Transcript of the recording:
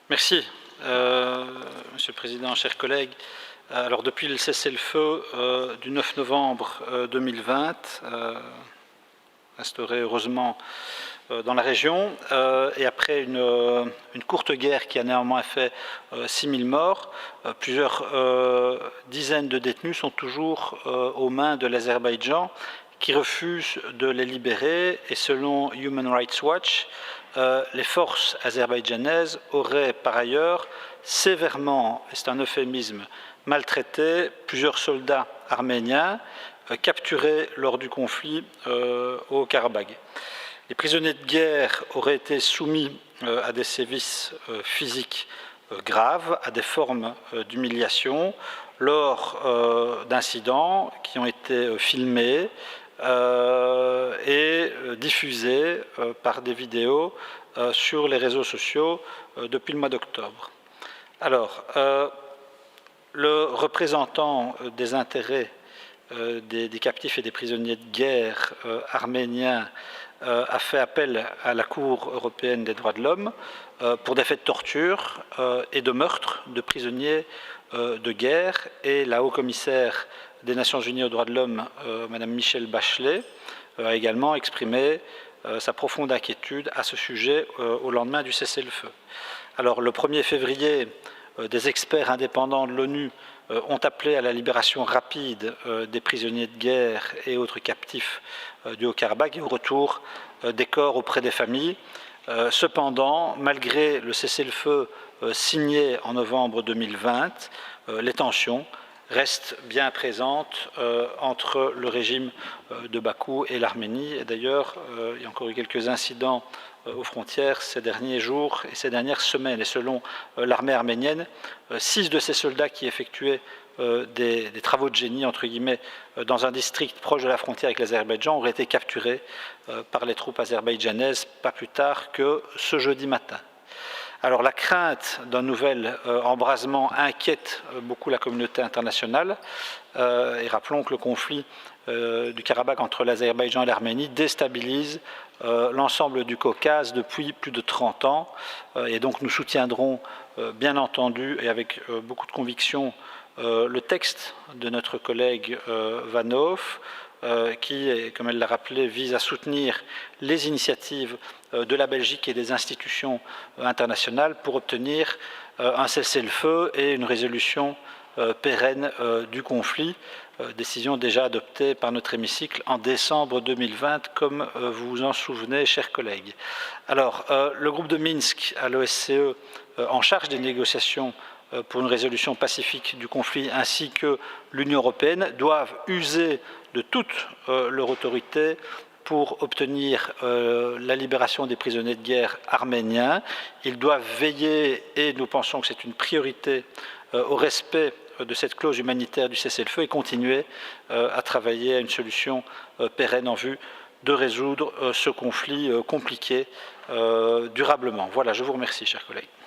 Merci, Monsieur le Président, chers collègues. Alors, depuis le cessez-le-feu du 9 novembre 2020, instauré heureusement dans la région, et après une courte guerre qui a néanmoins fait 6000 morts, plusieurs dizaines de détenus sont toujours aux mains de l'Azerbaïdjan, qui refuse de les libérer, et selon Human Rights Watch, les forces azerbaïdjanaises auraient par ailleurs sévèrement, et c'est un euphémisme, maltraité plusieurs soldats arméniens capturés lors du conflit au Karabagh. Les prisonniers de guerre auraient été soumis à des sévices physiques graves, à des formes d'humiliation lors d'incidents qui ont été filmés et diffusés par des vidéos sur les réseaux sociaux depuis le mois d'octobre. Alors, le représentant des intérêts des captifs et des prisonniers de guerre arméniens a fait appel à la Cour européenne des droits de l'homme pour des faits de torture et de meurtre de prisonniers de guerre, et la haut-commissaire des Nations Unies aux droits de l'homme, Madame Michelle Bachelet, a également exprimé sa profonde inquiétude à ce sujet au lendemain du cessez-le-feu. Alors, le 1er février, des experts indépendants de l'ONU ont appelé à la libération rapide des prisonniers de guerre et autres captifs du Haut-Karabagh et au retour des corps auprès des familles. Cependant, malgré le cessez-le-feu signé en novembre 2020, les tensions restent bien présentes entre le régime de Bakou et l'Arménie. Et d'ailleurs, il y a encore eu quelques incidents aux frontières ces derniers jours et ces dernières semaines. Et selon l'armée arménienne, 6 de ces soldats qui effectuaient des travaux de génie, entre guillemets, dans un district proche de la frontière avec l'Azerbaïdjan auraient été capturés par les troupes azerbaïdjanaises pas plus tard que ce jeudi matin. Alors, la crainte d'un nouvel embrasement inquiète beaucoup la communauté internationale, et rappelons que le conflit du Karabagh entre l'Azerbaïdjan et l'Arménie déstabilise l'ensemble du Caucase depuis plus de 30 ans, et donc nous soutiendrons bien entendu et avec beaucoup de conviction le texte de notre collègue Vanhoff, qui, comme elle l'a rappelé, vise à soutenir les initiatives de la Belgique et des institutions internationales pour obtenir un cessez-le-feu et une résolution pérenne du conflit, décision déjà adoptée par notre hémicycle en décembre 2020, comme vous vous en souvenez, chers collègues. Alors, le groupe de Minsk à l'OSCE, en charge des négociations pour une résolution pacifique du conflit, ainsi que l'Union européenne, doivent user de toute leur autorité pour obtenir la libération des prisonniers de guerre arméniens. Ils doivent veiller, et nous pensons que c'est une priorité, au respect de cette clause humanitaire du cessez-le-feu et continuer à travailler à une solution pérenne en vue de résoudre ce conflit compliqué durablement. Voilà, je vous remercie, chers collègues.